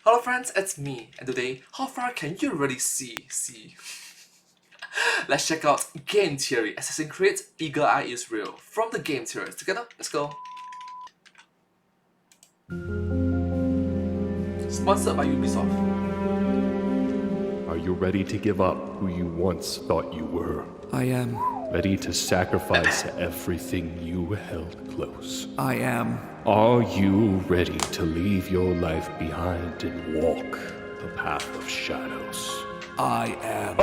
Hello friends, it's me, and today, how far can you really see? Let's check out Game Theory, Assassin's Creed Eagle Eye is Real, from the Game Theorists. Together, let's go. Sponsored by Ubisoft. Are you ready to give up who you once thought you were? I am. Ready to sacrifice everything you held close? I am. Are you ready to leave your life behind and walk the path of shadows? I am.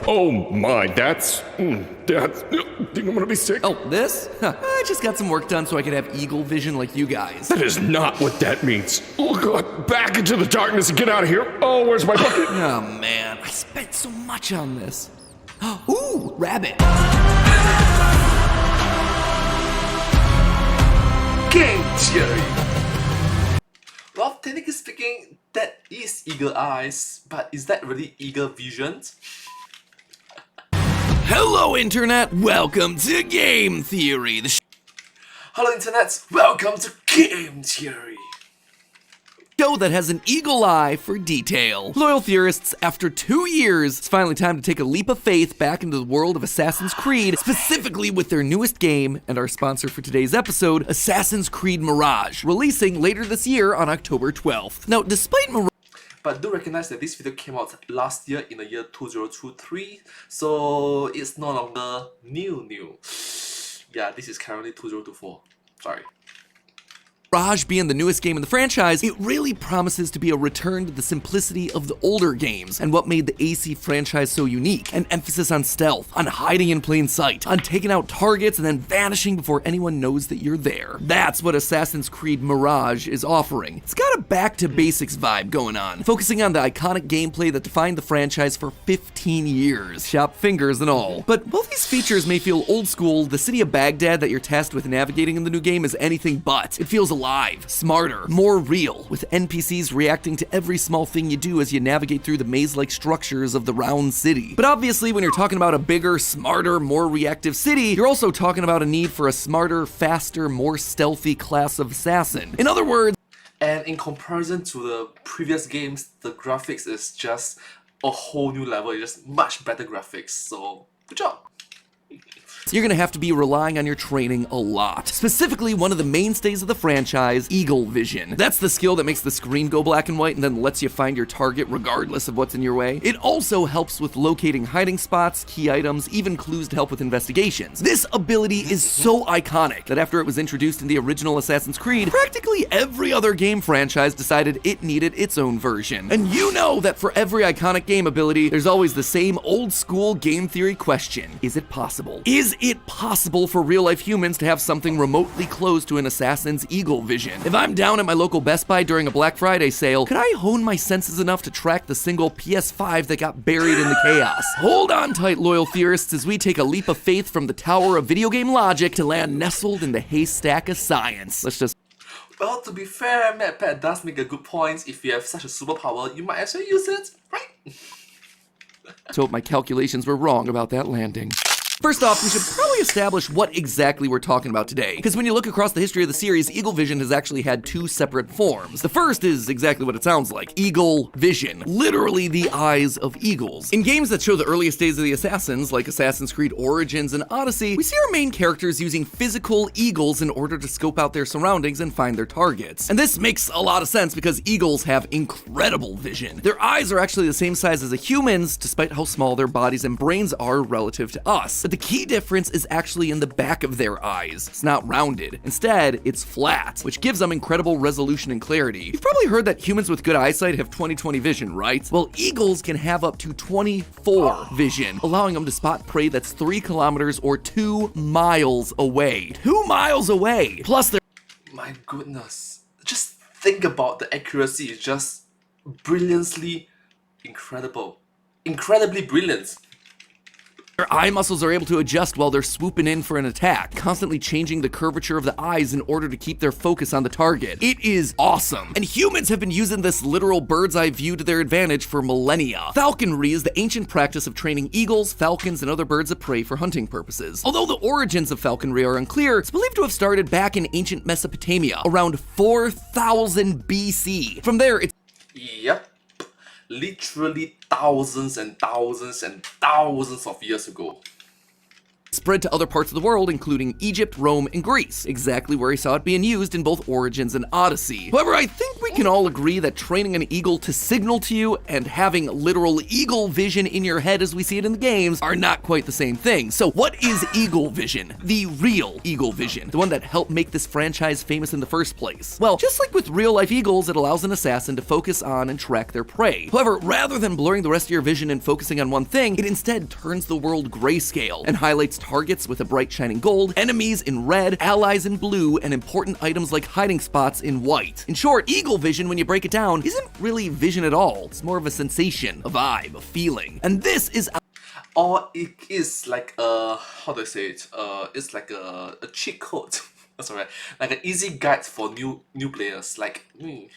Oh my, that's, think I'm gonna be sick. Oh, this? I just got some work done so I could have eagle vision like you guys. That is not what that means. Oh God, back into the darkness and get out of here. Oh, where's my bucket? Oh man, I spent so much on this. Ooh, rabbit. Game Theory! Well, technically speaking, that is eagle eyes, but is that really eagle vision? Hello, Internet. Welcome to Game Theory. Hello Internet, welcome to Game Theory! Show that has an eagle eye for detail. Loyal theorists, after 2 years, it's finally time to take a leap of faith back into the world of Assassin's Creed, specifically with their newest game and our sponsor for today's episode, Assassin's Creed Mirage, releasing later this year on October 12th. Now, despite Mirage, but do recognize that this video came out last year in the year 2023, so it's no longer new. Yeah, this is currently 2024. Sorry. Mirage being the newest game in the franchise, it really promises to be a return to the simplicity of the older games and what made the AC franchise so unique. An emphasis on stealth, on hiding in plain sight, on taking out targets and then vanishing before anyone knows that you're there. That's what Assassin's Creed Mirage is offering. It's got a back to basics vibe going on, focusing on the iconic gameplay that defined the franchise for 15 years, shop fingers and all. But while these features may feel old school, the city of Baghdad that you're tasked with navigating in the new game is anything but. It feels alive, smarter, more real, with NPCs reacting to every small thing you do as you navigate through the maze-like structures of the round city. But obviously, when you're talking about a bigger, smarter, more reactive city, you're also talking about a need for a smarter, faster, more stealthy class of assassin. In other words, And in comparison to the previous games, the graphics is just a whole new level. It's just much better graphics, so good job. you're gonna have to be relying on your training a lot. Specifically, one of the mainstays of the franchise, eagle vision. That's the skill that makes the screen go black and white and then lets you find your target regardless of what's in your way. It also helps with locating hiding spots, key items, even clues to help with investigations. This ability is so iconic that after it was introduced in the original Assassin's Creed, practically every other game franchise decided it needed its own version. And you know that for every iconic game ability, there's always the same old school game theory question. Is it possible? Is it possible for real-life humans to have something remotely close to an assassin's eagle vision? If I'm down at my local Best Buy during a Black Friday sale, could I hone my senses enough to track the single PS5 that got buried in the chaos? Hold on tight, loyal theorists, as we take a leap of faith from the tower of video game logic to land nestled in the haystack of science. Let's just... Well, to be fair, MadPat does make a good point. If you have such a superpower, you might as well use it, right? Let's hope my calculations were wrong about that landing. First off, we should probably establish what exactly we're talking about today, because when you look across the history of the series, eagle vision has actually had two separate forms. The first is exactly what it sounds like, eagle vision, literally the eyes of eagles. In games that show the earliest days of the assassins, like Assassin's Creed Origins and Odyssey, we see our main characters using physical eagles in order to scope out their surroundings and find their targets. And this makes a lot of sense because eagles have incredible vision. Their eyes are actually the same size as a human's, despite how small their bodies and brains are relative to us. But the key difference is actually in the back of their eyes. It's not rounded. Instead, it's flat, which gives them incredible resolution and clarity. You've probably heard that humans with good eyesight have 20/20 vision, right? Well, eagles can have up to 24 vision, allowing them to spot prey that's 3 kilometers or 2 miles away. 2 miles away! Plus, they're... My goodness. Just think about the accuracy. It's just brilliantly incredible. Incredibly brilliant. Their eye muscles are able to adjust while they're swooping in for an attack, constantly changing the curvature of the eyes in order to keep their focus on the target. It is awesome. And humans have been using this literal bird's eye view to their advantage for millennia. Falconry is the ancient practice of training eagles, falcons, and other birds of prey for hunting purposes. Although the origins of falconry are unclear, it's believed to have started back in ancient Mesopotamia, around 4000 BC. From there, it's Yep. Literally thousands and thousands and thousands of years ago. Spread to other parts of the world, including Egypt, Rome, and Greece, exactly where he saw it being used in both Origins and Odyssey. However, I think we can all agree that training an eagle to signal to you and having literal eagle vision in your head as we see it in the games are not quite the same thing. So what is eagle vision? The real eagle vision, the one that helped make this franchise famous in the first place. Well, just like with real-life eagles, it allows an assassin to focus on and track their prey. However, rather than blurring the rest of your vision and focusing on one thing, it instead turns the world grayscale and highlights targets with a bright shining gold, enemies in red, allies in blue, and important items like hiding spots in white. In short, eagle vision, when you break it down, isn't really vision at all. It's more of a sensation, a vibe, a feeling. And this is Or it is like a, how do I say it? It's like a cheat code. That's alright. Like an easy guide for new players like me.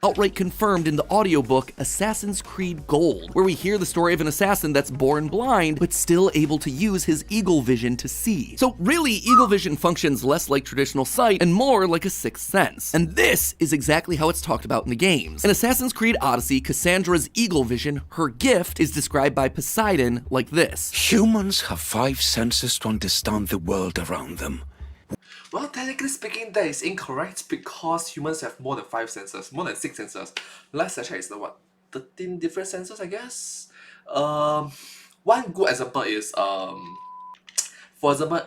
outright confirmed in the audiobook Assassin's Creed Gold, where we hear the story of an assassin that's born blind, but still able to use his eagle vision to see. So really, eagle vision functions less like traditional sight and more like a sixth sense. And this is exactly how it's talked about in the games. In Assassin's Creed Odyssey, Cassandra's eagle vision, her gift, is described by Poseidon like this. Humans have 5 senses to understand the world around them. Well, technically speaking, that is incorrect because humans have more than 5 senses, more than 6 senses. Last I checked, is the what, 13 different senses, I guess. One good example is for example,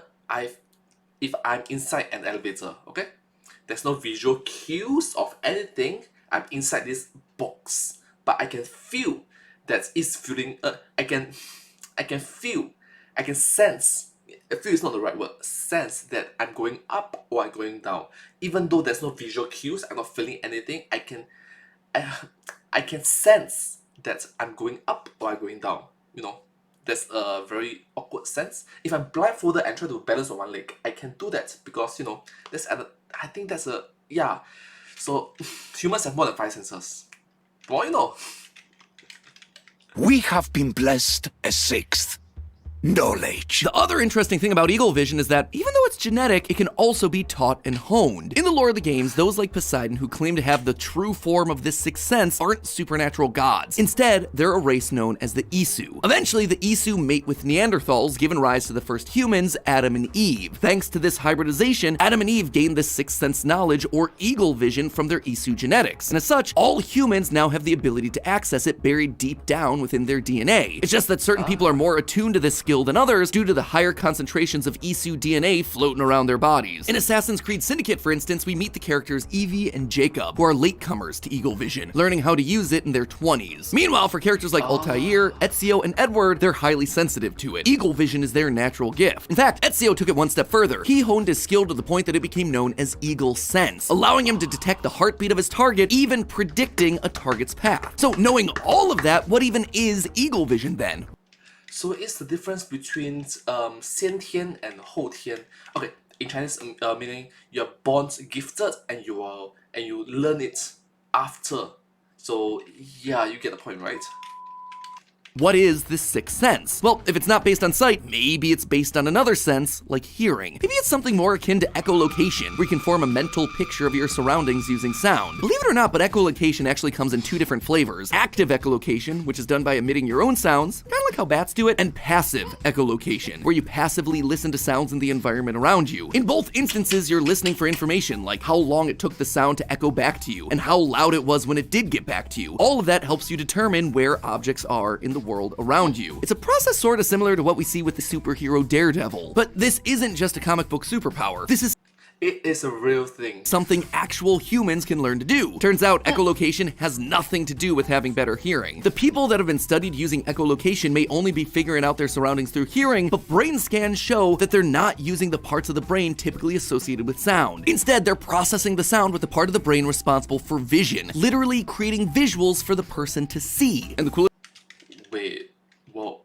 if I'm inside an elevator, okay, there's no visual cues of anything. I'm inside this box, but I can feel that it's feeling. I can feel. I can sense. Feel is not the right word. Sense that I'm going up or I'm going down. Even though there's no visual cues, I'm not feeling anything. I can sense that I'm going up or I'm going down. You know, that's a very awkward sense. If I'm blindfolded and try to balance on one leg, I can do that because, you know, I think that's a, yeah. So humans have more than 5 senses. Well, you know. We have been blessed a 6th. Knowledge. The other interesting thing about eagle vision is that even though it's genetic, it can also be taught and honed. In the lore of the games, those like Poseidon who claim to have the true form of this sixth sense aren't supernatural gods. Instead, they're a race known as the Isu. Eventually, the Isu mate with Neanderthals, giving rise to the first humans, Adam and Eve. Thanks to this hybridization, Adam and Eve gained this sixth sense knowledge or eagle vision from their Isu genetics. And as such, all humans now have the ability to access it buried deep down within their DNA. It's just that certain people are more attuned to this skill than others due to the higher concentrations of Isu DNA floating around their bodies. In Assassin's Creed Syndicate, for instance, we meet the characters Evie and Jacob, who are latecomers to eagle vision, learning how to use it in their 20s. Meanwhile, for characters like Altair, Ezio, and Edward, they're highly sensitive to it. Eagle vision is their natural gift. In fact, Ezio took it one step further. He honed his skill to the point that it became known as eagle sense, allowing him to detect the heartbeat of his target, even predicting a target's path. So knowing all of that, what even is eagle vision then? So it's the difference between 先天 and 后天. Okay, in Chinese, meaning you're born gifted and you learn it after. So yeah, you get the point, right? What is this sixth sense? Well, if it's not based on sight, maybe it's based on another sense, like hearing. Maybe it's something more akin to echolocation, where you can form a mental picture of your surroundings using sound. Believe it or not, but echolocation actually comes in 2 different flavors. Active echolocation, which is done by emitting your own sounds, kind of like how bats do it, and passive echolocation, where you passively listen to sounds in the environment around you. In both instances, you're listening for information, like how long it took the sound to echo back to you, and how loud it was when it did get back to you. All of that helps you determine where objects are in the world around you. It's a process sort of similar to what we see with the superhero Daredevil. But this isn't just a comic book superpower. It is a real thing. Something actual humans can learn to do. Turns out echolocation has nothing to do with having better hearing. The people that have been studied using echolocation may only be figuring out their surroundings through hearing, but brain scans show that they're not using the parts of the brain typically associated with sound. Instead, they're processing the sound with the part of the brain responsible for vision, literally creating visuals for the person to see. And the coolest Wait, whoa.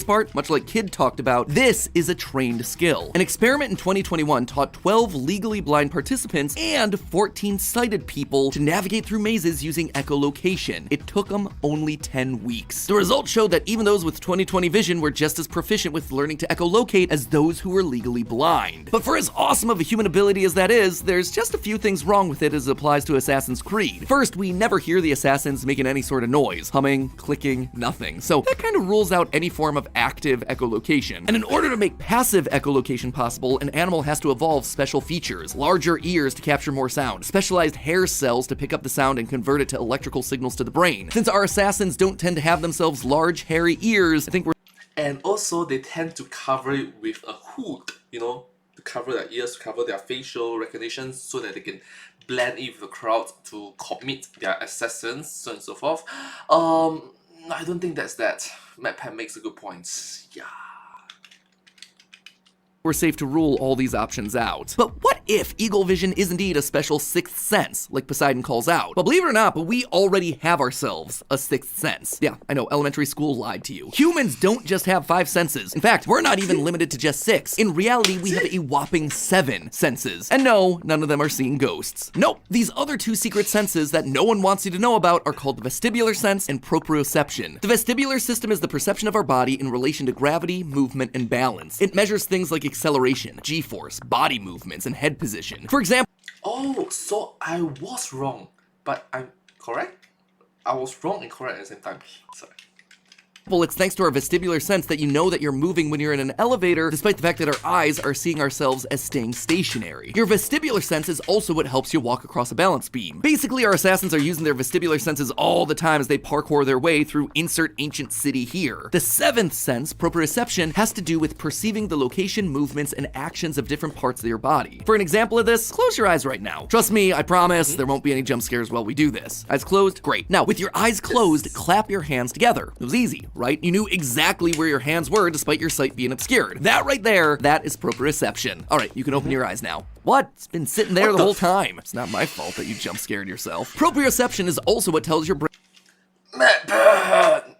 This part, much like Kid talked about, this is a trained skill. An experiment in 2021 taught 12 legally blind participants and 14 sighted people to navigate through mazes using echolocation. It took them only 10 weeks. The results showed that even those with 20/20 vision were just as proficient with learning to echolocate as those who were legally blind. But for as awesome of a human ability as that is, there's just a few things wrong with it as it applies to Assassin's Creed. First, we never hear the assassins making any sort of noise. Humming, clicking, nothing. So that kind of rules out any form of active echolocation. And in order to make passive echolocation possible, an animal has to evolve special features. Larger ears to capture more sound, specialized hair cells to pick up the sound and convert it to electrical signals to the brain. Since our assassins don't tend to have themselves large, hairy ears, I think we're And also, they tend to cover it with a hood, you know, to cover their ears, to cover their facial recognition, so that they can blend in with the crowd to commit their assassins, so on and so forth. I don't think that's that. MatPat makes a good point. Yeah. we're safe to rule all these options out. But what if eagle vision is indeed a special sixth sense, like Poseidon calls out? Well, believe it or not, but we already have ourselves a sixth sense. Yeah, I know, elementary school lied to you. Humans don't just have 5 senses. In fact, we're not even limited to just 6. In reality, we have a whopping 7 senses. And no, none of them are seeing ghosts. Nope, these other 2 secret senses that no one wants you to know about are called the vestibular sense and proprioception. The vestibular system is the perception of our body in relation to gravity, movement, and balance. It measures things like acceleration, g-force, body movements, and head position. For example, Oh, so I was wrong, but I'm correct? I was wrong and correct at the same time. Sorry. it's thanks to our vestibular sense that you know that you're moving when you're in an elevator, despite the fact that our eyes are seeing ourselves as staying stationary. Your vestibular sense is also what helps you walk across a balance beam. Basically, our assassins are using their vestibular senses all the time as they parkour their way through insert ancient city here. The 7th sense, proprioception, has to do with perceiving the location, movements, and actions of different parts of your body. For an example of this, close your eyes right now. Trust me, I promise, there won't be any jump scares while we do this. Eyes closed? Great. Now, with your eyes closed, clap your hands together. It was easy, right? You knew exactly where your hands were despite your sight being obscured. That right there, that is proprioception. All right, you can open your eyes now. What? It's been sitting there the whole time. It's not my fault that you jump scared yourself. Proprioception is also what tells your brain. MatPat!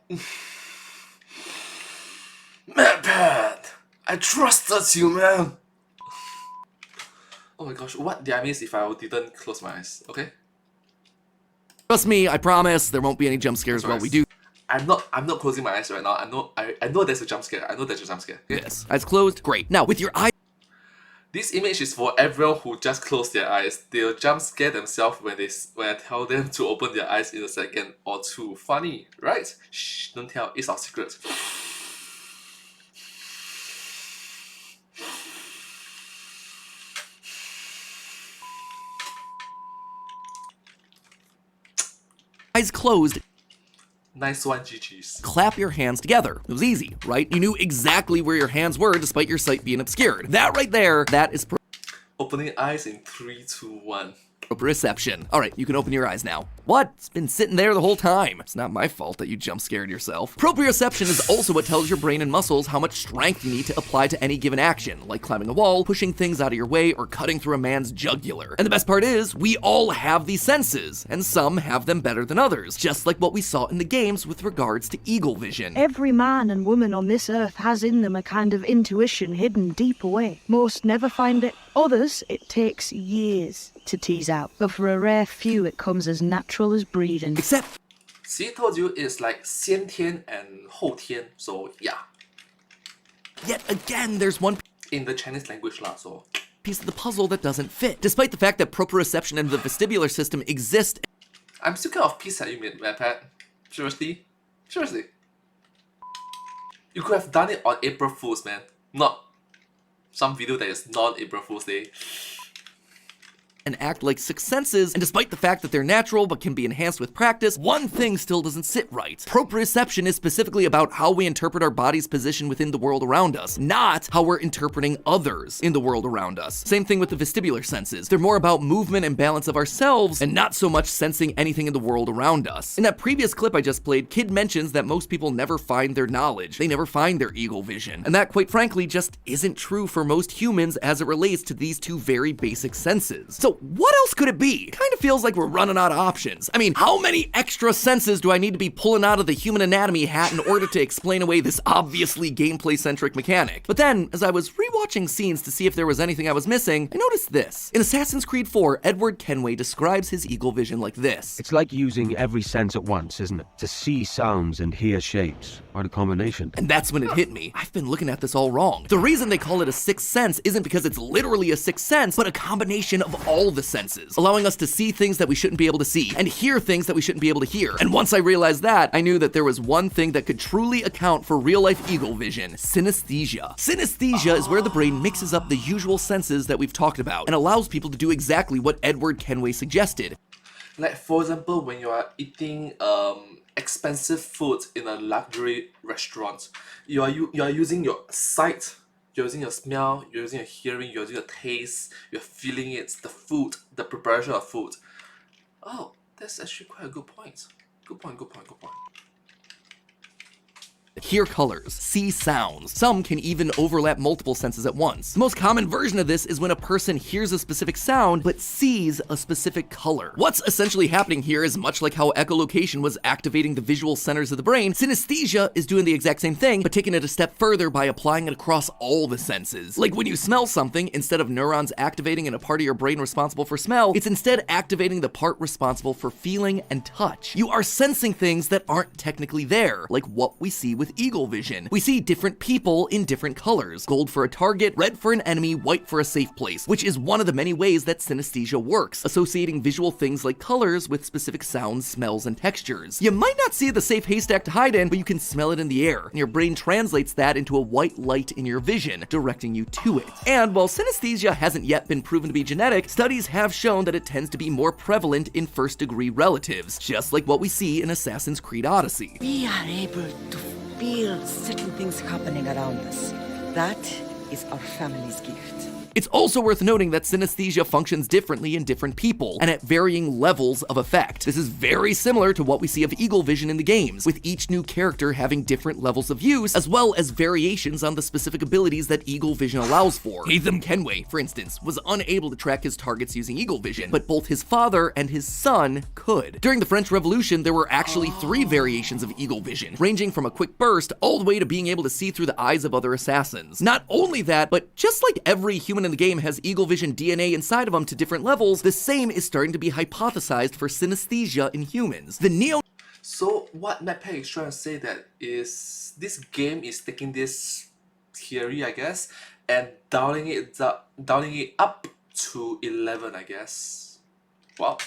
MatPat! I trusted you, man! Oh my gosh, what did I miss if I didn't close my eyes? Okay? Trust me, I promise, there won't be any jump scares while we do I'm not closing my eyes right now. I know there's a jump scare. I know there's a jump scare. Okay? this. Eyes closed? Great. Now, with your eyes This image is for everyone who just closed their eyes. They'll jump scare themselves when I tell them to open their eyes in a second or two. Funny, right? Shh, don't tell. It's our secret. closed, Nice one, GG's. clap your hands together. It was easy, right? You knew exactly where your hands were despite your sight being obscured. That right there, that is Opening eyes in 3, 2, 1. proprioception. All right, you can open your eyes now. What? It's been sitting there the whole time. It's not my fault that you jump scared yourself. Proprioception is also what tells your brain and muscles how much strength you need to apply to any given action, like climbing a wall, pushing things out of your way, or cutting through a man's jugular. And the best part is, we all have these senses, and some have them better than others, just like what we saw in the games with regards to eagle vision. Every man and woman on this earth has in them a kind of intuition hidden deep away. Most never find it. Others, it takes years to tease out. But for a rare few, it comes as natural as breathing. Except See, I told you it's like 先天 and 后天. So yeah, yet again, there's one in the Chinese language lah. So piece of the puzzle that doesn't fit. Despite the fact that proprioception and the vestibular system exist I'm still kind of pissed at you, MatPat. Seriously, seriously. You could have done it on April Fool's, man. Not some video that is non-April Fool's Day. and act like 6 senses, and despite the fact that they're natural but can be enhanced with practice, one thing still doesn't sit right. Proprioception is specifically about how we interpret our body's position within the world around us, not how we're interpreting others in the world around us. Same thing with the vestibular senses. They're more about movement and balance of ourselves, and not so much sensing anything in the world around us. In that previous clip I just played, Kid mentions that most people never find their knowledge. They never find their eagle vision. And that, quite frankly, just isn't true for most humans as it relates to these 2 very basic senses. So So what else could it be? Kind of feels like we're running out of options. I mean, how many extra senses do I need to be pulling out of the human anatomy hat in order to explain away this obviously gameplay-centric mechanic? But then, as I was rewatching scenes to see if there was anything I was missing, I noticed this. In Assassin's Creed 4, Edward Kenway describes his eagle vision like this. It's like using every sense at once, isn't it? To see sounds and hear shapes, or a combination. And that's when it hit me. I've been looking at this all wrong. The reason they call it a sixth sense isn't because it's literally a sixth sense, but a combination of all the senses, allowing us to see things that we shouldn't be able to see, and hear things that we shouldn't be able to hear. And once I realized that, I knew that there was one thing that could truly account for real-life eagle vision: synesthesia. Synesthesia is where the brain mixes up the usual senses that we've talked about, and allows people to do exactly what Edward Kenway suggested. Like for example, when you are eating expensive food in a luxury restaurant, you are using your sight, you're using your smell, you're using your hearing, you're using your taste, you're feeling it, the food, the preparation of food. Oh, that's actually quite a good point. Good point. Hear colors, see sounds. Some can even overlap multiple senses at once. The most common version of this is when a person hears a specific sound but sees a specific color. What's essentially happening here is much like how echolocation was activating the visual centers of the brain, synesthesia is doing the exact same thing, but taking it a step further by applying it across all the senses. Like when you smell something, instead of neurons activating in a part of your brain responsible for smell, it's instead activating the part responsible for feeling and touch. You are sensing things that aren't technically there, like what we see with eagle vision. We see different people in different colors. Gold for a target, red for an enemy, white for a safe place, which is one of the many ways that synesthesia works, associating visual things like colors with specific sounds, smells, and textures. You might not see the safe haystack to hide in, but you can smell it in the air, and your brain translates that into a white light in your vision, directing you to it. And while synesthesia hasn't yet been proven to be genetic, studies have shown that it tends to be more prevalent in first-degree relatives, just like what we see in Assassin's Creed Odyssey. We are able to feel certain things happening around us. That is our family's gift. It's also worth noting that synesthesia functions differently in different people, and at varying levels of effect. This is very similar to what we see of eagle vision in the games, with each new character having different levels of use, as well as variations on the specific abilities that eagle vision allows for. Haytham Kenway, for instance, was unable to track his targets using eagle vision, but both his father and his son could. During the French Revolution, there were actually 3 variations of eagle vision, ranging from a quick burst all the way to being able to see through the eyes of other assassins. Not only that, but just like every human in the game has eagle vision DNA inside of them to different levels, the same is starting to be hypothesized for synesthesia in humans. The So what MacPack is trying to say that is this game is taking this theory, I guess, and dialing it up to 11, I guess. Wow.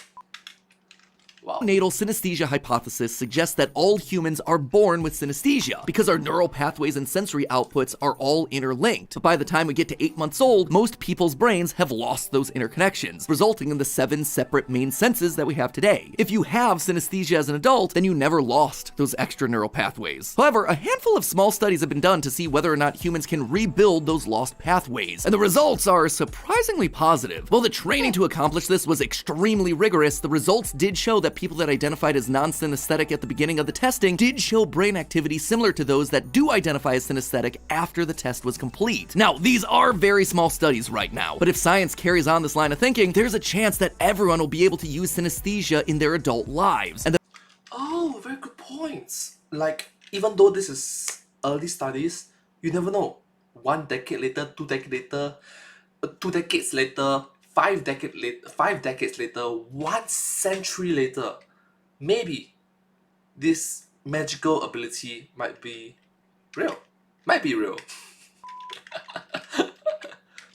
Neonatal synesthesia hypothesis suggests that all humans are born with synesthesia because our neural pathways and sensory outputs are all interlinked. But by the time we get to 8 months old, most people's brains have lost those interconnections, resulting in the 7 separate main senses that we have today. If you have synesthesia as an adult, then you never lost those extra neural pathways. However, a handful of small studies have been done to see whether or not humans can rebuild those lost pathways, and the results are surprisingly positive. While the training to accomplish this was extremely rigorous, the results did show that people that identified as non-synesthetic at the beginning of the testing did show brain activity similar to those that do identify as synesthetic after the test was complete. Now, these are very small studies right now, but if science carries on this line of thinking, there's a chance that everyone will be able to use synesthesia in their adult lives. And Oh, very good points. Like, even though this is early studies, you never know. 1 decade later, 2 decades later, 2 decades later, 5 decades later, 1 century later, maybe this magical ability might be real. Might be real.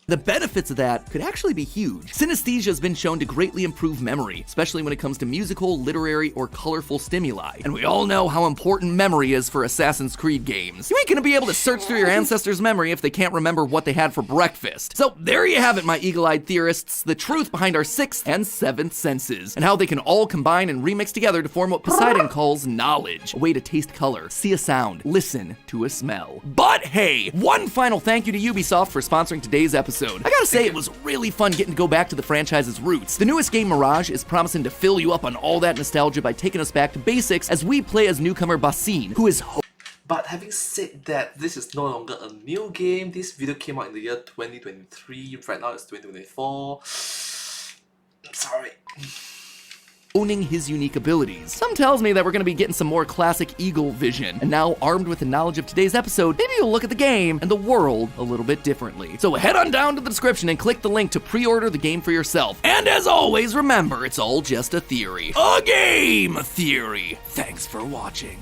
the benefits of that could actually be huge. Synesthesia has been shown to greatly improve memory, especially when it comes to musical, literary, or colorful stimuli. And we all know how important memory is for Assassin's Creed games. You ain't gonna be able to search through your ancestors' memory if they can't remember what they had for breakfast. So there you have it, my eagle-eyed theorists, the truth behind our 6th and 7th senses, and how they can all combine and remix together to form what Poseidon calls knowledge, a way to taste color, see a sound, listen to a smell. But hey, one final thank you to Ubisoft for sponsoring today's episode. I gotta say, it was really fun getting to go back to the franchise's roots. The newest game, Mirage, is promising to fill you up on all that nostalgia by taking us back to basics as we play as newcomer Basin, who is But having said that, this is no longer a new game. This video came out in the year 2023. Right now it's 2024. Sorry. Owning his unique abilities. Some tells me that we're going to be getting some more classic eagle vision. And now, armed with the knowledge of today's episode, maybe you'll look at the game and the world a little bit differently. So head on down to the description and click the link to pre-order the game for yourself. And as always, remember, it's all just a theory. A game theory. Thanks for watching.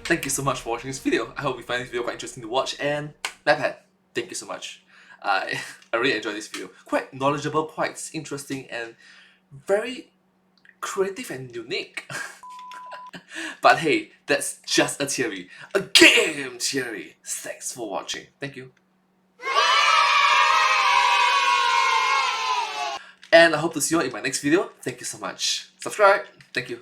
Thank you so much for watching this video. I hope you find this video quite interesting to watch, and MadPad, thank you so much. I really enjoyed this video. Quite knowledgeable, quite interesting, and very creative and unique. But hey, that's just a theory. A game theory. Thanks for watching. Thank you. And I hope to see you all in my next video. Thank you so much. Subscribe. Thank you.